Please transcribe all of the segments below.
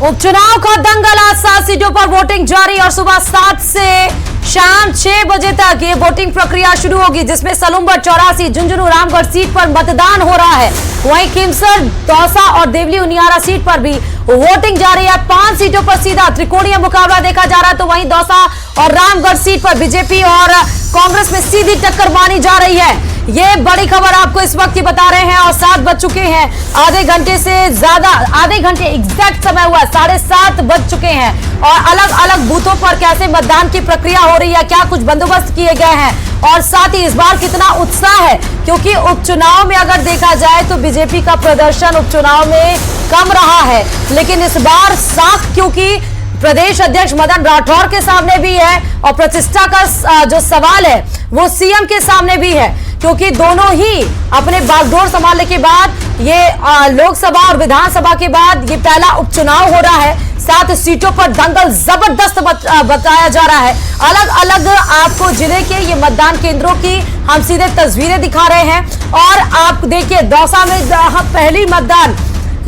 उपचुनाव का दंगल, आज 7 सीटों पर वोटिंग जारी और सुबह 7 से शाम 6 बजे तक ये वोटिंग प्रक्रिया शुरू होगी, जिसमें सलूम्बर, चौरासी, झुंझुनू, रामगढ़ सीट पर मतदान हो रहा है। वहीं खींवसर, दौसा और देवली उनियारा सीट पर भी वोटिंग जारी है। 5 सीटों पर सीधा त्रिकोणीय मुकाबला देखा जा रहा है, तो वहीं दौसा और रामगढ़ सीट पर बीजेपी और कांग्रेस में सीधी टक्कर मानी जा रही है। ये बड़ी खबर आपको इस वक्त ही बता रहे हैं और 7 बज चुके हैं। आधे घंटे से ज्यादा, आधे घंटे एग्जैक्ट समय हुआ, 7:30 बज चुके हैं और अलग अलग बूथों पर कैसे मतदान की प्रक्रिया हो रही है, क्या कुछ बंदोबस्त किए गए हैं और साथ ही इस बार कितना उत्साह है, क्योंकि उपचुनाव में अगर देखा जाए तो बीजेपी का प्रदर्शन उपचुनाव में कम रहा है, लेकिन इस बार साख क्योंकि प्रदेश अध्यक्ष मदन राठौर के सामने भी है और प्रतिष्ठा का जो सवाल है वो सीएम के सामने भी है, क्योंकि दोनों ही अपने बागडोर संभालने के बाद ये लोकसभा और विधानसभा के बाद ये पहला उपचुनाव हो रहा है। 7 सीटों पर दंगल जबरदस्त बताया जा रहा है। अलग अलग आपको जिले के ये मतदान केंद्रों की हम सीधे तस्वीरें दिखा रहे हैं और आप देखिए दौसा में जहां पहली मतदान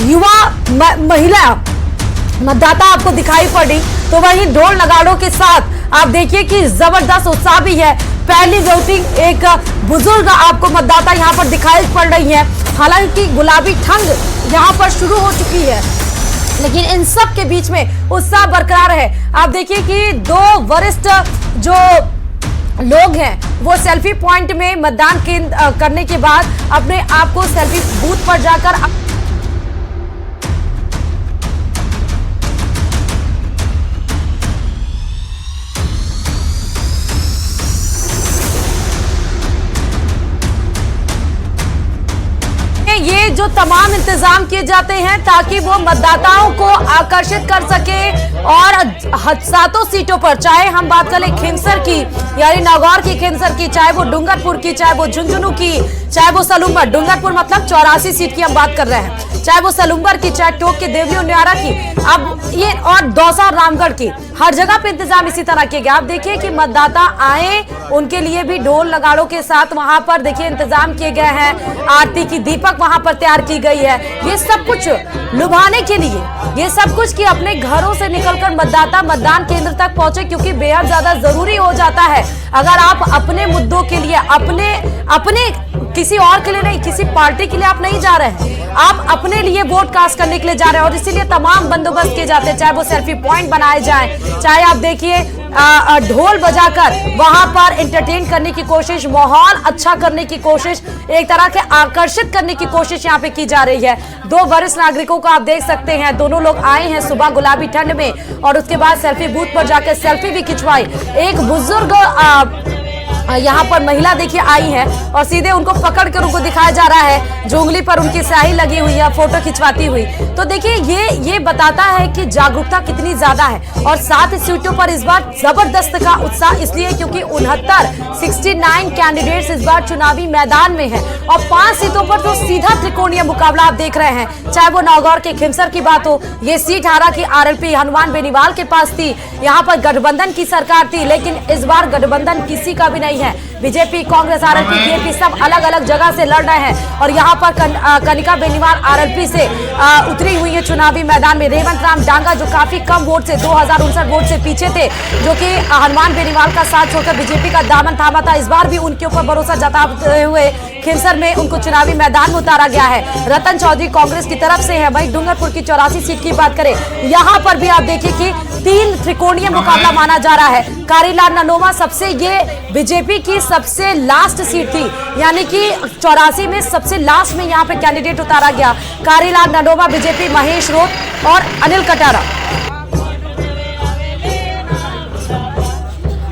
युवा महिला मतदाता आपको दिखाई पड़ी, तो वहीं ढोल नगाड़ों के साथ आप देखिए कि जबरदस्त उत्साह भी है। पहली वोटिंग एक बुजुर्ग आपको मतदाता यहां पर दिखाई पड़ रही है। हालांकि गुलाबी ठंड यहां पर शुरू हो चुकी है, लेकिन इन सब के बीच में उत्साह बरकरार है। आप देखिए कि 2 वरिष्ठ जो लोग हैं वो सेल्फी पॉइंट में मतदान करने के बाद अपने आप को सेल्फी बूथ पर जाकर ये जो तमाम इंतजाम किए जाते हैं ताकि वो मतदाताओं को आकर्षित कर सके और 7 सीटों पर, चाहे हम बात करें खींवसर की यानी नागौर की खींवसर की, चाहे वो डूंगरपुर की, चाहे वो झुंझुनू की, चाहे वो सलूम्बर, डूंगरपुर मतलब 84 सीट की हम बात कर रहे हैं, चाहे वो सलूम्बर की, चाहे टोक के देवली उनियारा की, अब ये और दौसा और रामगढ़ की, हर जगह पे इंतजाम इसी तरह किए गए। आप देखिए कि मतदाता आए, उनके लिए भी ढोल नगाड़ों के साथ वहां पर देखिए इंतजाम किए गए हैं। आरती की दीपक वहां पर तैयार की गई है। ये सब कुछ लुभाने के लिए, ये सब कुछ कि अपने घरों से निकलकर मतदाता मतदान केंद्र तक पहुंचे, क्योंकि बेहद ज्यादा जरूरी हो जाता है। अगर आप अपने मुद्दों के लिए, अपने किसी और के लिए नहीं, किसी पार्टी के लिए आप नहीं जा रहे हैं, आप अपने लिए वोट कास्ट करने के लिए जा रहे हैं और इसीलिए तमाम बंदोबस्त किए जाते हैं, चाहे वो सेल्फी पॉइंट बनाए जाएं, चाहे आप देखिए ढोल बजाकर वहां पर एंटरटेन करने की कोशिश, माहौल अच्छा करने की कोशिश, एक तरह के आकर्षित करने की कोशिश यहां पे की जा रही है। 2 वरिष्ठ नागरिकों को आप देख सकते हैं, दोनों लोग आए हैं सुबह गुलाबी ठंड में और उसके बाद सेल्फी बूथ पर जाकर सेल्फी भी खिंचवाई। एक बुजुर्ग यहाँ पर महिला देखिए आई है और सीधे उनको पकड़ कर उनको दिखाया जा रहा है, जो उंगली पर उनकी स्याही लगी हुई है, फोटो खिंचवाती हुई। तो देखिए ये बताता है कि जागरूकता कितनी ज्यादा है। और 7 सीटों पर इस बार जबरदस्त का उत्साह इसलिए क्योंकि 69 कैंडिडेट्स इस बार चुनावी मैदान में है और 5 सीटों पर तो सीधा त्रिकोणीय मुकाबला आप देख रहे हैं। चाहे वो नागौर के खींवसर की बात हो, ये सीट हालांकि आरएलपी हनुमान बेनीवाल के पास थी, यहाँ पर गठबंधन की सरकार थी, लेकिन इस बार गठबंधन किसी का भी नहीं है। बीजेपी, कांग्रेस, आरएलपी, बीएपी सब अलग अलग जगह से लड़ रहे हैं और यहाँ पर कनिका बेनीवाल आरएलपी से उतरी हुई है चुनावी मैदान में। रेवंत राम डांगा जो काफी कम वोट से 2059 वोट से पीछे थे, जो कि हनुमान बेनीवाल का साथ छोड़कर बीजेपी का दामन थामा था, इस बार भी उनके ऊपर भरोसा जताते हुए खींवसर में उनको चुनावी मैदान में उतारा गया है। रतन चौधरी कांग्रेस की तरफ से है। वहीं डूंगरपुर की 84 सीट की बात करें, यहाँ पर भी आप देखिए कि 3 त्रिकोणीय मुकाबला माना जा रहा है। कारीलाल ननोमा सबसे, ये बीजेपी की सबसे लास्ट सीट थी, यानी कि 84 में सबसे लास्ट में यहाँ पे कैंडिडेट उतारा गया। कारीलाल ननोमा बीजेपी, महेश रोत और अनिल कटारा।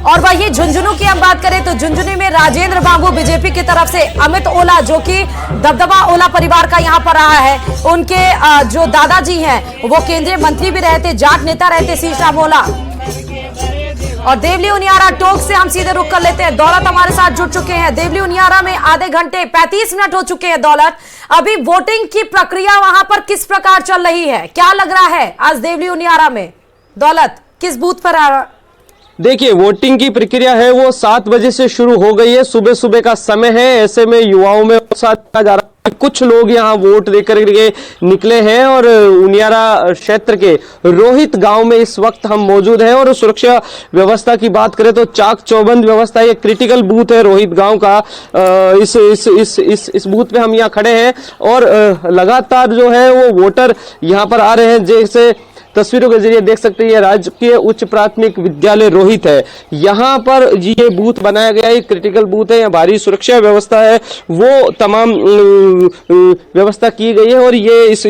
और वही झुंझुनू की हम बात करें तो झुंझुनू में राजेंद्र बाबू बीजेपी की तरफ से, अमित ओला जो कि दबदबा ओला परिवार का यहाँ पर रहा है, उनके जो दादाजी हैं वो केंद्रीय मंत्री भी रहे थे, जाट नेता रहे थे शीशराम ओला। और देवली उनियारा टोक से हम सीधे रुक कर लेते हैं। दौलत हमारे साथ जुड़ चुके हैं। देवली उनियारा में आधे घंटे 35 मिनट हो चुके हैं। दौलत, अभी वोटिंग की प्रक्रिया वहां पर किस प्रकार चल रही है, क्या लग रहा है आज देवली उनियारा में? दौलत, किस बूथ पर आ रहा? देखिए, वोटिंग की प्रक्रिया है वो 7 बजे से शुरू हो गई है। सुबह सुबह का समय है, ऐसे में युवाओं में उत्साह देखा जा रहा है। कुछ लोग यहाँ वोट देकर के निकले हैं। और उनियारा क्षेत्र के रोहित गांव में इस वक्त हम मौजूद हैं। और सुरक्षा व्यवस्था की बात करें तो चाक चौबंद व्यवस्था, ये क्रिटिकल बूथ है रोहित गांव का। इस बूथ पे हम यहाँ खड़े हैं और लगातार जो है वो वोटर यहाँ पर आ रहे हैं। जैसे तस्वीरों के जरिए देख सकते हैं, ये राजकीय उच्च प्राथमिक विद्यालय रोहित है। यहाँ पर ये बूथ बनाया गया है, क्रिटिकल बूथ है, यहाँ भारी सुरक्षा व्यवस्था है, वो तमाम व्यवस्था की गई है। और ये इस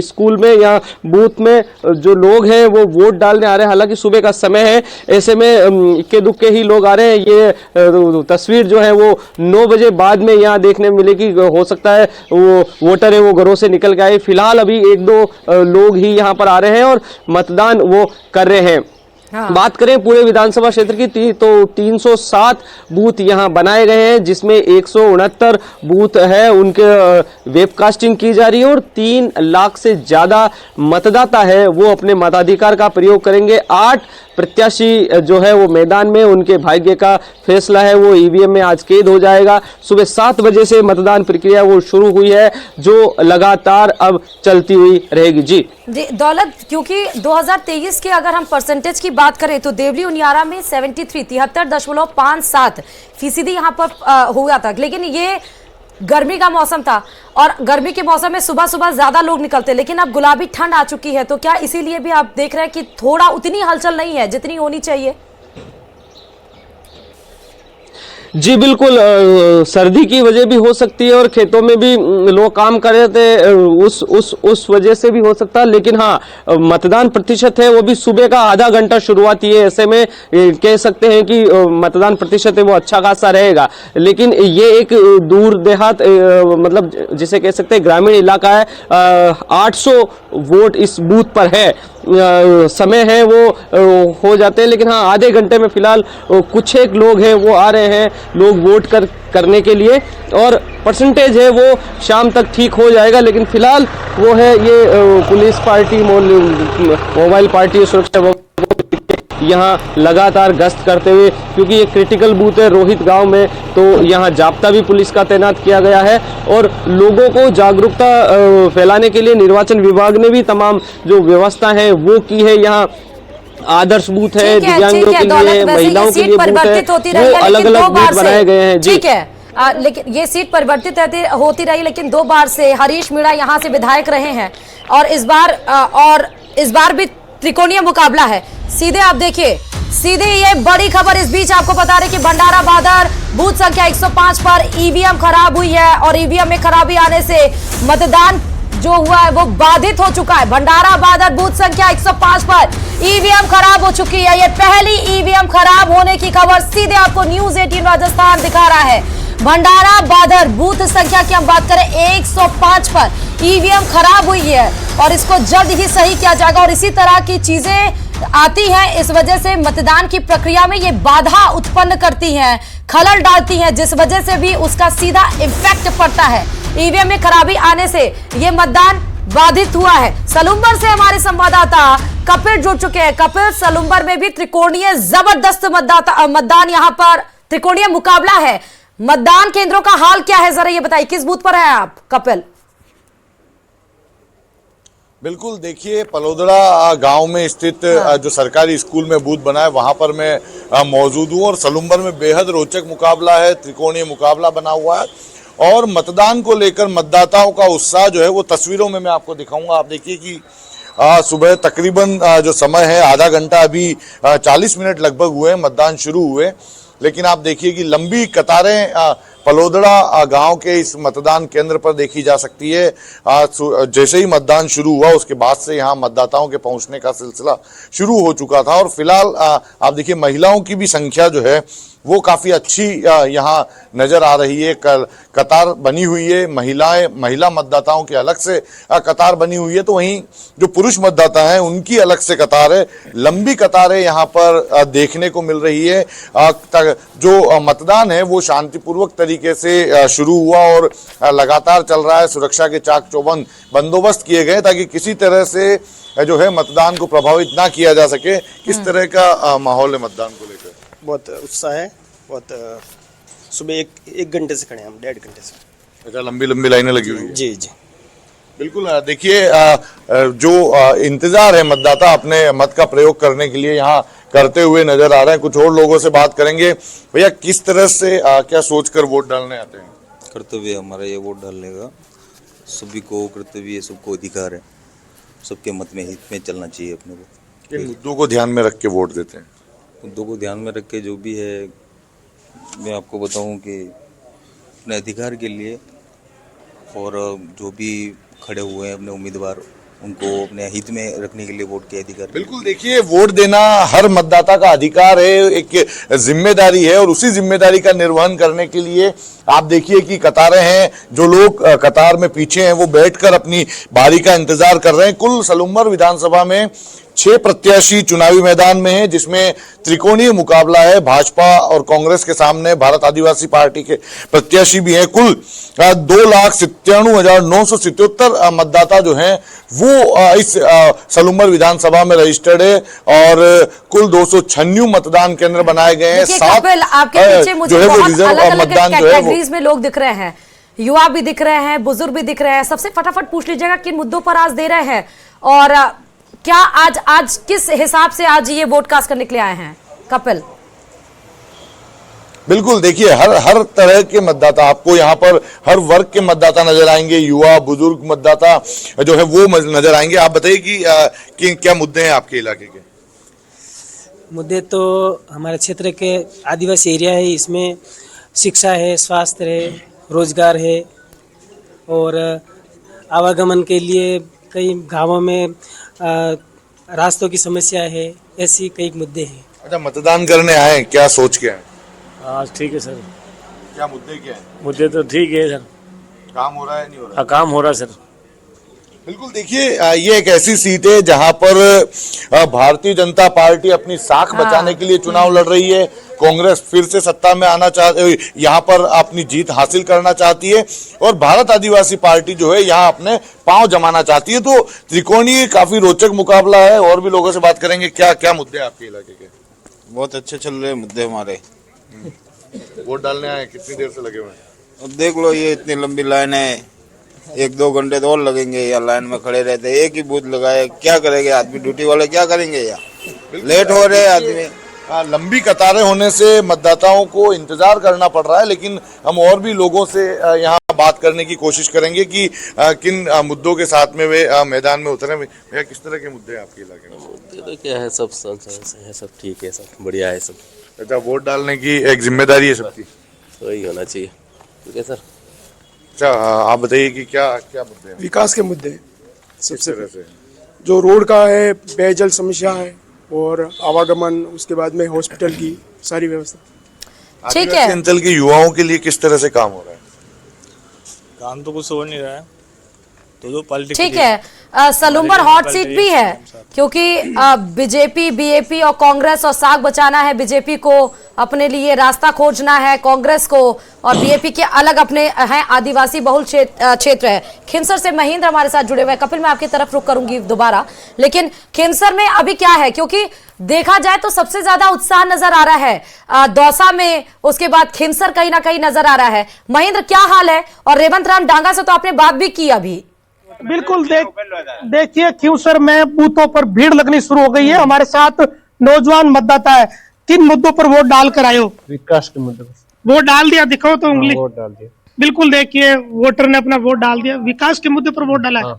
स्कूल में या बूथ में जो लोग हैं वो वोट डालने आ रहे हैं। हालांकि सुबह का समय है, ऐसे में इक्के दुक्के ही लोग आ रहे हैं। ये तस्वीर जो है वो 9 बजे बाद में यहाँ देखने में मिलेगी। हो सकता है वो वोटर है वो घरों से निकल के आए। फिलहाल अभी 1-2 लोग ही यहाँ पर आ रहे हैं और मतदान वो कर रहे हैं। हाँ। बात करें पूरे विधानसभा क्षेत्र की तो 307 बूथ यहां बनाए गए हैं, जिसमें 169 बूथ है उनके वेबकास्टिंग की जा रही है। और 3 लाख से ज्यादा मतदाता है वो अपने मताधिकार का प्रयोग करेंगे। 8 प्रत्याशी जो है वो मैदान में, उनके भाग्य का फैसला है वो ईवीएम में आज कैद हो जाएगा। सुबह 7 बजे से मतदान प्रक्रिया वो शुरू हुई है, जो लगातार अब चलती हुई रहेगी। जी दौलत, क्योंकि 2023 के अगर हम परसेंटेज की बात करें तो देवली उनियारा में 73.57% यहाँ पर हुआ था। लेकिन ये गर्मी का मौसम था और गर्मी के मौसम में सुबह सुबह ज्यादा लोग निकलते, लेकिन अब गुलाबी ठंड आ चुकी है, तो क्या इसीलिए भी आप देख रहे हैं कि थोड़ा उतनी हलचल नहीं है जितनी होनी चाहिए? जी बिल्कुल, सर्दी की वजह भी हो सकती है और खेतों में भी लोग काम कर रहे थे, उस वजह से भी हो सकता है। लेकिन हाँ, मतदान प्रतिशत है वो भी सुबह का आधा घंटा शुरुआती है, ऐसे में कह सकते हैं कि मतदान प्रतिशत है वो अच्छा खासा रहेगा। लेकिन ये एक दूर देहात मतलब जिसे कह सकते हैं ग्रामीण इलाका है। 800 वोट इस बूथ पर है, समय है वो हो जाते हैं। लेकिन हाँ, आधे घंटे में फिलहाल कुछ एक लोग हैं वो आ रहे हैं, लोग वोट करने के लिए। और परसेंटेज है वो शाम तक ठीक हो जाएगा। लेकिन फिलहाल वो है ये पुलिस पार्टी, मोबाइल पार्टी, सुरक्षा यहाँ लगातार गश्त करते हुए, क्योंकि ये क्रिटिकल बूथ है रोहित गांव में, तो यहाँ जाब्ता भी पुलिस का तैनात किया गया है। और लोगों को जागरूकता फैलाने के लिए निर्वाचन विभाग ने भी तमाम जो व्यवस्था है वो की है। यहाँ आदर्श बूथ है, दिव्यांगों के लिए, महिलाओं के लिए बूथ है, वो अलग अलग बूथ बनाए गए हैं। ठीक है, लेकिन ये सीट परिवर्तित होती रही, लेकिन 2 बार से हरीश मीणा यहाँ से विधायक रहे हैं और इस बार भी त्रिकोणीय मुकाबला है। सीधे आप देखिए, सीधे ये बड़ी खबर इस बीच आपको बता रहे कि भंडारा बादर बूथ संख्या 105 पर ईवीएम खराब हुई है और ईवीएम में खराबी आने से मतदान जो हुआ है वो बाधित हो चुका है। भंडारा बादर बूथ संख्या 105 पर ईवीएम खराब हो चुकी है। ये पहली ईवीएम खराब होने की खबर सीधे आपको न्यूज़ 18 राजस्थान दिखा रहा है। भंडारा बादर बूथ संख्या की हम बात करें 105 पर ईवीएम खराब हुई है और इसको जल्द ही सही किया जाएगा। और इसी तरह की चीजें आती हैं, इस वजह से मतदान की प्रक्रिया में ये बाधा उत्पन्न करती हैं, खलल डालती हैं, जिस वजह से भी उसका सीधा इम्पैक्ट पड़ता है। ईवीएम में खराबी आने से ये मतदान बाधित हुआ है। सलूम्बर से हमारे संवाददाता कपिल जुड़ चुके हैं। कपिल, सलूम्बर में भी त्रिकोणीय जबरदस्त मतदान यहाँ पर त्रिकोणीय मुकाबला है। मतदान केंद्रों का हाल क्या है, जरा ये बताइए, किस बूथ पर है आप कपिल? बिल्कुल, देखिए पलोदड़ा गांव में स्थित जो सरकारी स्कूल में बूथ बना है वहां पर मैं मौजूद हूं और सलूम्बर में बेहद रोचक मुकाबला है, त्रिकोणीय मुकाबला बना हुआ है। और मतदान को लेकर मतदाताओं का उत्साह जो है वो तस्वीरों में मैं आपको दिखाऊंगा। आप देखिए कि सुबह तकरीबन जो समय है आधा घंटा, अभी 40 मिनट लगभग हुए मतदान शुरू हुए, लेकिन आप देखिए कि लंबी कतारें पलोदड़ा गांव के इस मतदान केंद्र पर देखी जा सकती है। जैसे ही मतदान शुरू हुआ उसके बाद से यहाँ मतदाताओं के पहुंचने का सिलसिला शुरू हो चुका था। और फिलहाल आप देखिए महिलाओं की भी संख्या जो है वो काफी अच्छी यहाँ नजर आ रही है। कतार बनी हुई है, महिला मतदाताओं के अलग से कतार बनी हुई है, तो वहीं जो पुरुष मतदाता हैं उनकी अलग से कतार है। लंबी कतारें यहाँ पर देखने को मिल रही है। जो मतदान है वो शांतिपूर्वक तरीके से शुरू हुआ और लगातार चल रहा है। सुरक्षा के चाक चौबंद बंदोबस्त किए गए ताकि किसी तरह से जो है मतदान को प्रभावित ना किया जा सके। किस तरह का माहौल है मतदान को लेकर? बहुत उत्साह है, बहुत सुबह एक घंटे से खड़े हैं हम, 1.5 घंटे से। अच्छा, लंबी लंबी लाइनें लगी हुई है। जी जी बिल्कुल। देखिए, जो इंतजार है मतदाता अपने मत का प्रयोग करने के लिए यहाँ करते हुए नजर आ रहे हैं। कुछ और लोगों से बात करेंगे। भैया, किस तरह से क्या सोचकर वोट डालने आते हैं? कर्तव्य है हमारा ये वोट डालने का, सभी को कर्तव्य है, सबको अधिकार है, सबके मत में हित में चलना चाहिए अपने को। किन मुद्दों को ध्यान में रख के वोट देते हैं? मुद्दों को ध्यान में रख के जो भी है, मैं आपको बताऊं कि अपने अधिकार के लिए और जो भी खड़े हुए हैं अपने उम्मीदवार, उनको अपने हित में रखने के लिए वोट के अधिकार। बिल्कुल। देखिए, वोट देना हर मतदाता का अधिकार है, एक जिम्मेदारी है, और उसी जिम्मेदारी का निर्वहन करने के लिए आप देखिए कि कतारें हैं। जो लोग कतार में पीछे हैं वो बैठकर अपनी बारी का इंतजार कर रहे हैं। कुल सलुम्बर विधानसभा में 6 प्रत्याशी चुनावी मैदान में हैं, जिसमें त्रिकोणीय मुकाबला है। भाजपा और कांग्रेस के सामने भारत आदिवासी पार्टी के प्रत्याशी भी हैं। कुल 2,97,977 मतदाता जो हैं वो इस सलुम्बर विधानसभा में रजिस्टर्ड है, और कुल 296 मतदान केंद्र बनाए गए हैं। 7 आपके पीछे मुझे जो है वो बहुत रिजर्व अलग-अलग मतदान जो है वो कैटेगरीज में लोग दिख रहे हैं, युवा भी दिख रहे हैं, बुजुर्ग भी दिख रहे हैं। सबसे फटाफट पूछ लीजिएगा किन मुद्दों पर आज दे रहे हैं, और क्या आज किस हिसाब से आज ये वोट कास्ट करने के लिए आए हैं? कपिल। बिल्कुल। देखिए, हर तरह के मतदाता आपको यहाँ पर हर वर्ग के मतदाता नजर आएंगे। युवा, बुजुर्ग मतदाता जो है वो नजर आएंगे। आप बताइए कि क्या मुद्दे हैं आपके इलाके के? मुद्दे तो हमारे क्षेत्र के आदिवासी एरिया है, इसमें शिक्षा है, स्वास्थ्य है, रोजगार है, और आवागमन के लिए कई गांवों में रास्तों की समस्या है। ऐसी कई मुद्दे हैं। अच्छा, मतदान करने आए, क्या सोच के आए? हाँ ठीक है सर। क्या मुद्दे क्या है? मुद्दे तो ठीक है सर। काम हो रहा है, नहीं हो रहा? हाँ, काम हो रहा है सर। बिल्कुल। देखिए, ये एक ऐसी सीट है जहां पर भारतीय जनता पार्टी अपनी साख बचाने के लिए चुनाव लड़ रही है। कांग्रेस फिर से सत्ता में आना यहाँ पर अपनी जीत हासिल करना चाहती है, और भारत आदिवासी पार्टी जो है यहाँ अपने पांव जमाना चाहती है। तो त्रिकोणीय काफी रोचक मुकाबला है। और भी लोगों से बात करेंगे। क्या क्या मुद्दे हैं आपके इलाके के? बहुत अच्छे चल रहे मुद्दे हमारे। वोट डालने आए, कितनी देर से लगे हुए हैं? अब देख लो, ये इतनी लंबी लाइन है, 1-2 घंटे तो और लगेंगे। या लाइन में खड़े रहते, एक ही बूथ लगाए, क्या करेंगे आदमी? ड्यूटी वाले क्या करेंगे? यार लेट हो रहे आदमी। लंबी कतारें होने से मतदाताओं को इंतजार करना पड़ रहा है, लेकिन हम और भी लोगों से यहाँ बात करने की कोशिश करेंगे कि किन मुद्दों के साथ में वे मैदान में उतरे। भैया, किस तरह के मुद्दे हैं आपके इलाके में? तो क्या है, सब सब ठीक है, सब बढ़िया है सब। अच्छा, वोट डालने की एक जिम्मेदारी है सबकी, तो यही होना चाहिए। ठीक है सर। अच्छा, आप बताइए कि क्या क्या मुद्दे हैं? विकास के मुद्दे सबसे तरह से जो रोड का है, पेयजल समस्या है, और आवागमन, उसके बाद में हॉस्पिटल की सारी व्यवस्था। ठीक है। आदिवासी अंचल के युवाओं के लिए किस तरह से काम हो रहा है? काम तो कुछ हो नहीं रहा है, तो पॉलिटिक्स। ठीक है। सलुम्बर हॉट सीट भी है, क्योंकि बीजेपी, बीएपी और कांग्रेस, और साग बचाना है बीजेपी को, अपने लिए रास्ता खोजना है कांग्रेस को, और बीएपी के अलग अपने हैं आदिवासी बहुल क्षेत्र है। खिंसर से महेंद्र हमारे साथ जुड़े हुए हैं। कपिल, मैं आपकी तरफ रुख करूंगी दोबारा, लेकिन खिंसर में अभी क्या है, क्योंकि देखा जाए तो सबसे ज्यादा उत्साह नजर आ रहा है दौसा में, उसके बाद खिंसर कहीं ना कहीं नजर आ रहा है। महेंद्र, क्या हाल है? और रेवंत राम डांगा से तो आपने बात भी की अभी। बिल्कुल। देखिए, खिंसर में बूथों पर भीड़ लगनी शुरू हो गई है। हमारे साथ नौजवान मतदाता है। किन मुद्दों पर वोट डाल कर आयो? विकास के मुद्दे पर वोट डाल दिया? दिखाओ तो उंगली। वोट डाल दिया। बिल्कुल, देखिए वोटर ने अपना वोट डाल दिया, विकास के मुद्दे पर वोट डाला है।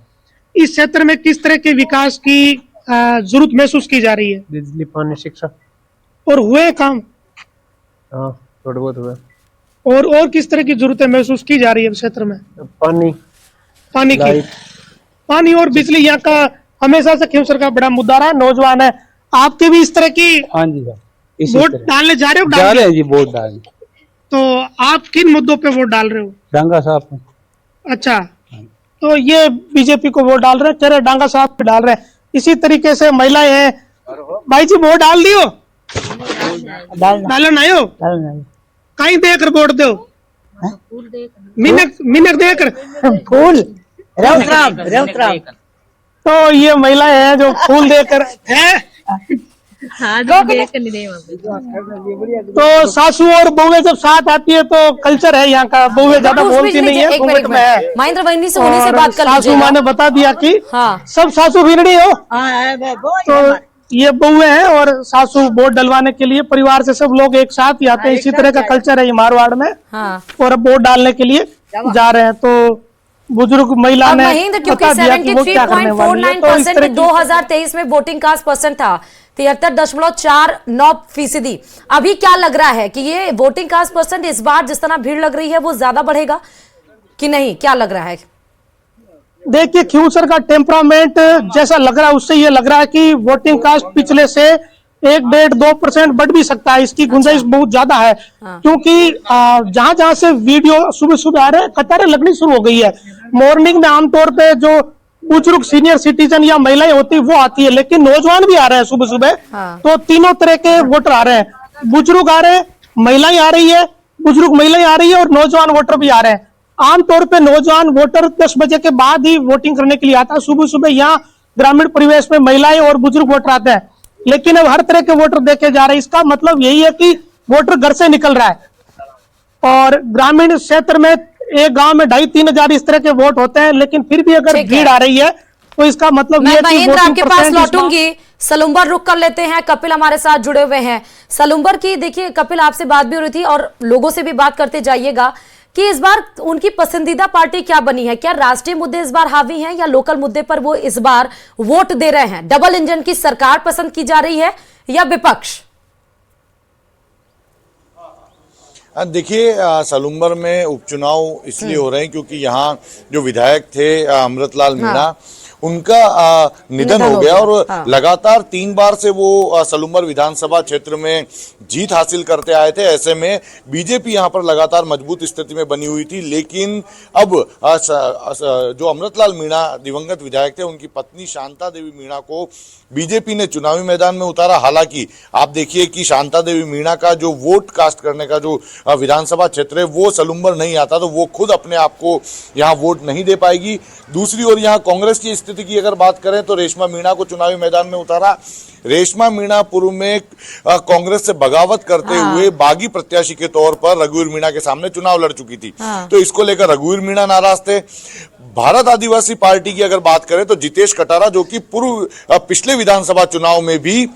इस क्षेत्र में किस तरह के विकास की जरूरत महसूस की जा रही है? बिजली, पानी, शिक्षा। और हुए काम? हाँ, थोड़े बहुत हुए। और किस तरह की जरूरतें महसूस की जा रही है क्षेत्र में? पानी की, पानी और बिजली यहाँ का हमेशा से खिंसर का बड़ा मुद्दा रहा। नौजवान है, आपके भी इस तरह की? हाँ जी, वोट डालने जा रहे हो? डाल रहे जी, वोट डाल। तो आप किन मुद्दों पे वोट डाल रहे हो? डांगा साहब। अच्छा, तो ये बीजेपी को वोट डाल रहे हैं, तेरे डांगा साहब पे डाल रहे हैं। इसी तरीके से महिलाएं हैं। भाई जी, वोट डाल दियो? डालन आयो? कहीं देकर वोट दो? मिनक देकर फूल। राम। तो ये महिलाएं हैं जो फूल देकर है। हाँ करनी नहीं वहाँ पे। तो सासू और बहुएं जब साथ आती है तो कल्चर है यहाँ का, बहुएं ज्यादा बोलती नहीं है, घूंघट में है। महेंद्र वहीनी से उन्हीं से और बात कर सासू माँ ने बता दिया कि हाँ। सब सासू भिनड़ी हो, तो ये बहुएं हैं और सासू वोट डलवाने के लिए परिवार से सब लोग एक साथ ही आते हैं। इसी तरह का कल्चर है ये मारवाड़ में। हाँ। और अब वोट डालने के लिए जा रहे हैं, तो बुजुर्ग महिला ने महेंद्र क्योंकि बता दिया कि वो क्या करने वाली है। तो इस तरह 2023 में वोटिंग कास्ट परसेंट था 73.49%। अभी क्या लग रहा है कि ये वोटिंग कास्ट परसेंट इस बार जिस तरह भीड़ लग रही है वो ज्यादा बढ़ेगा कि नहीं, क्या लग रहा है? देखिए खियूसर का टेम्परामेंट जैसा लग रहा है उससे ये लग रहा है कि वोटिंग कास्ट पिछले से 1-1.5-2% बढ़ भी सकता है। इसकी गुंजाइश बहुत ज्यादा है। क्योंकि जहां जहां से वीडियो सुबह सुबह आ रहे हैं, कतारें लगनी शुरू हो गई है। मॉर्निंग में आमतौर पे जो बुजुर्ग सीनियर सिटीजन या महिलाएं होती है वो आती है, लेकिन नौजवान भी आ रहे हैं सुबह सुबह। तो तीनों तरह के वोटर आ रहे हैं, बुजुर्ग आ रहे हैं, महिलाएं आ रही है, बुजुर्ग महिलाएं आ रही है और नौजवान वोटर भी आ रहे हैं। आमतौर पे नौजवान वोटर 10 बजे के बाद ही वोटिंग करने के लिए आता है। सुबह सुबह यहाँ ग्रामीण परिवेश में महिलाएं और बुजुर्ग वोटर आते हैं, लेकिन अब हर तरह के वोटर देखे जा रहे हैं। इसका मतलब यही है कि वोटर घर से निकल रहा है। और ग्रामीण क्षेत्र में एक गांव में 2,500-3 हजार इस तरह के वोट होते हैं, लेकिन फिर भी अगर भीड़ आ रही है तो इसका मतलब ये महेंद्र आपके पास लौटूंगी। सलुम्बर रुक कर लेते हैं, कपिल हमारे साथ जुड़े हुए हैं। सलुम्बर की देखिए कपिल आपसे बात भी हो रही थी और लोगों से भी बात करते जाइएगा कि इस बार उनकी पसंदीदा पार्टी क्या बनी है? क्या राष्ट्रीय मुद्दे इस बार हावी हैं या लोकल मुद्दे पर वो इस बार वोट दे रहे हैं? डबल इंजन की सरकार पसंद की जा रही है या विपक्ष? देखिए सलुम्बर में उपचुनाव इसलिए हो रहे हैं क्योंकि यहाँ जो विधायक थे अमृतलाल मीणा उनका निधन हो गया और लगातार 3 बार से वो सलुम्बर विधानसभा क्षेत्र में जीत हासिल करते आए थे। ऐसे में बीजेपी यहाँ पर लगातार मजबूत स्थिति में बनी हुई थी, लेकिन अब जो अमृतलाल मीणा दिवंगत विधायक थे उनकी पत्नी शांता देवी मीणा को बीजेपी ने चुनावी मैदान में उतारा। हालांकि आप देखिए कि शांता देवी मीणा का जो वोट कास्ट करने का जो विधानसभा क्षेत्र है वो सलुम्बर नहीं आता, तो वो खुद अपने आप को यहाँ वोट नहीं दे पाएगी। दूसरी ओर यहाँ कांग्रेस की स्थिति की अगर बात करें तो रेशमा मीणा को चुनावी मैदान में उतारा। रेशमा मीणा पूर्व में कांग्रेस से बगावत करते हुए बागी प्रत्याशी के तौर पर रघुवीर मीणा के सामने चुनाव लड़ चुकी थी। तो इसको लेकर रघुवीर मीणा नाराज थे। भारत आदिवासी पार्टी की अगर बात करें तो जितेश कटारा जो कि पिछले विधानसभा चुनाव में भी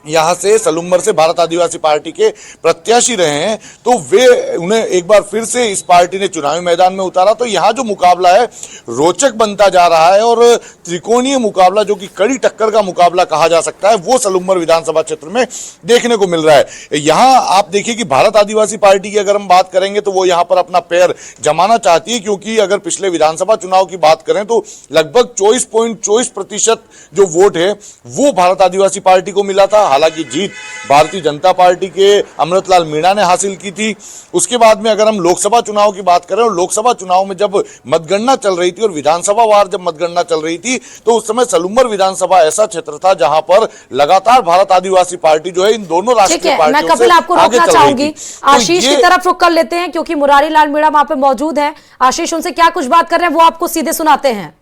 यहाँ से सलुम्बर से भारत आदिवासी पार्टी के प्रत्याशी रहे हैं, तो वे उन्हें एक बार फिर से इस पार्टी ने चुनावी मैदान में उतारा। तो यहाँ जो मुकाबला है रोचक बनता जा रहा है और त्रिकोणीय मुकाबला जो कि कड़ी टक्कर का मुकाबला कहा जा सकता है वो सलुम्बर विधानसभा क्षेत्र में देखने को मिल रहा है। यहाँ आप देखिए कि भारत आदिवासी पार्टी की अगर हम बात करेंगे तो वो यहाँ पर अपना पैर जमाना चाहती है, क्योंकि अगर पिछले विधानसभा चुनाव की बात करें तो लगभग 24.24% जो वोट है वो भारत आदिवासी पार्टी को मिला था। हालांकि जीत भारतीय जनता पार्टी के अमृतलाल मीणा ने हासिल की थी। उसके बाद में अगर हम लोकसभा चुनाव की बात करें और लोकसभा चुनाव में जब मतगणना चल रही थी और विधानसभा वार जब मतगणना चल रही थी तो उस समय सलुम्बर विधानसभा ऐसा क्षेत्र था जहां पर लगातार भारत आदिवासी पार्टी जो है इन दोनों राष्ट्रीय पार्टियों मैं कपिल आपको रोकना चाहूंगी, आशीष की तरफ रुख कर लेते हैं क्योंकि मुरारी लाल मीणा वहां पे मौजूद है। आशीष उनसे क्या कुछ बात कर रहे हैं वो आपको सीधे सुनाते हैं।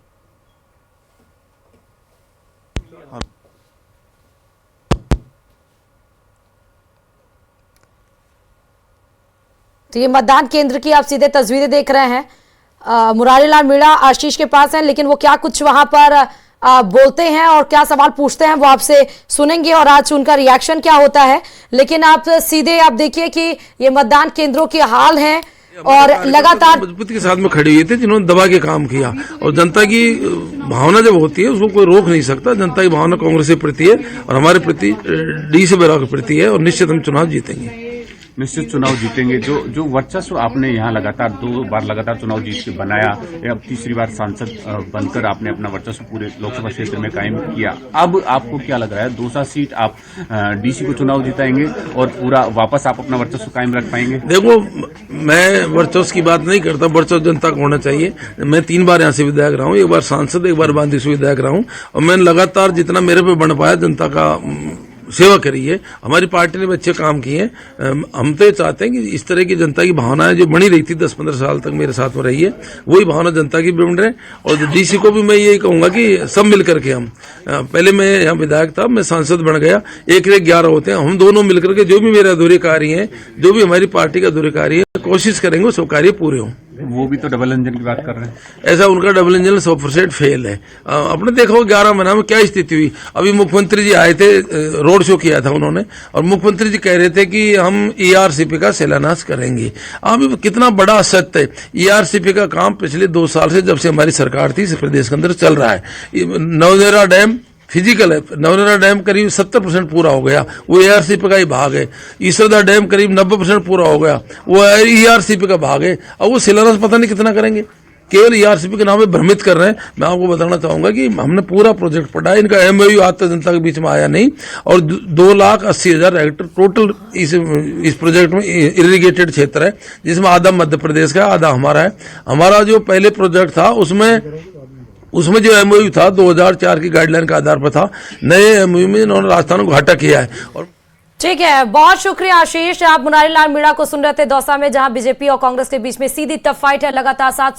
तो ये मतदान केंद्र की आप सीधे तस्वीरें देख रहे हैं। मुरारी लाल मीणा आशीष के पास हैं, लेकिन वो क्या कुछ वहां पर बोलते हैं और क्या सवाल पूछते हैं वो आपसे सुनेंगे और आज उनका रिएक्शन क्या होता है। लेकिन आप सीधे आप देखिए कि ये मतदान केंद्रों के हाल हैं और लगातार मजबूती के साथ में खड़ी हुई थी जिन्होंने दबा के काम किया। और जनता की भावना जब होती है उसको कोई रोक नहीं सकता। जनता की भावना कांग्रेस के प्रति है और हमारे प्रति डी से बराबर के प्रति है और निश्चित हम चुनाव जीतेंगे। निश्चित चुनाव जीतेंगे। जो वर्चस्व आपने यहाँ लगातार 2 बार लगातार चुनाव जीत के बनाया, अब तीसरी बार सांसद बनकर आपने अपना वर्चस्व पूरे लोकसभा क्षेत्र में कायम किया, अब आपको क्या लग रहा है 2 सीट आप डीसी को चुनाव जिताएंगे और पूरा वापस आप अपना वर्चस्व कायम रख पाएंगे? देखो, मैं वर्चस्व की बात नहीं करता, वर्चस्व जनता को होना चाहिए। मैं 3 बार यहाँ से विधायक रहा हूँ, 1 बार सांसद, 1 बार बांदी से विधायक रहा हूँ और मैं लगातार जितना मेरे पे बन पाया जनता का सेवा करी है, हमारी पार्टी ने भी अच्छे काम किए हैं। हम तो ये चाहते हैं कि इस तरह की जनता की भावनाएं जो बनी रही थी 10-15 साल तक मेरे साथ में रही है, वही भावना जनता की बन रहे। और डीसी को भी मैं यही कहूंगा कि सब मिलकर के हम, पहले मैं यहाँ विधायक था, मैं सांसद बन गया, 1-11 होते हैं, हम दोनों मिलकर के जो भी मेरे अधूरे कार्य हैं, जो भी हमारी पार्टी के अधूरे कार्य है, कोशिश करेंगे वो सब कार्य पूरे हों। वो भी तो डबल इंजन की बात कर रहे हैं। ऐसा उनका डबल इंजन 100% फेल है। आपने देखा हो 11 महीना में क्या स्थिति हुई। अभी मुख्यमंत्री जी आए थे, रोड शो किया था उन्होंने, और मुख्यमंत्री जी कह रहे थे कि हम ERCP का शिलान्यास करेंगे। अभी कितना बड़ा सत्य है। ERCP का काम पिछले 2 साल से, जब से हमारी सरकार थी, इस प्रदेश के अंदर चल रहा है। नवनेरा डैम फिजिकल है, नवनेरा डैम करीब 70% पूरा हो गया, वो ERCP का ही भाग है। ईसरदा डैम करीब 90% पूरा हो गया, वो ERCP का भाग है। अब वो शिलान्यास पता नहीं कितना करेंगे, केवल ERCP के नाम पे भ्रमित कर रहे हैं। मैं आपको बताना चाहूंगा कि हमने पूरा प्रोजेक्ट पढ़ा है, इनका MOU आज तक जनता के बीच में आया नहीं। और 2,80,000 हेक्टर टोटल इस प्रोजेक्ट में इरिगेटेड क्षेत्र है, जिसमें आधा मध्य प्रदेश का, आधा हमारा है। हमारा जो पहले प्रोजेक्ट था उसमें जो MOU था 2004 की गाइडलाइन के आधार पर था। नए MOU में इन्होंने राजस्थान को घाटा किया है। और ठीक है, बहुत शुक्रिया आशीष। आप मुरारी लाल मीणा को सुन रहे थे दौसा में, जहां बीजेपी और कांग्रेस के बीच में सीधी टफ फाइट है। लगातार 7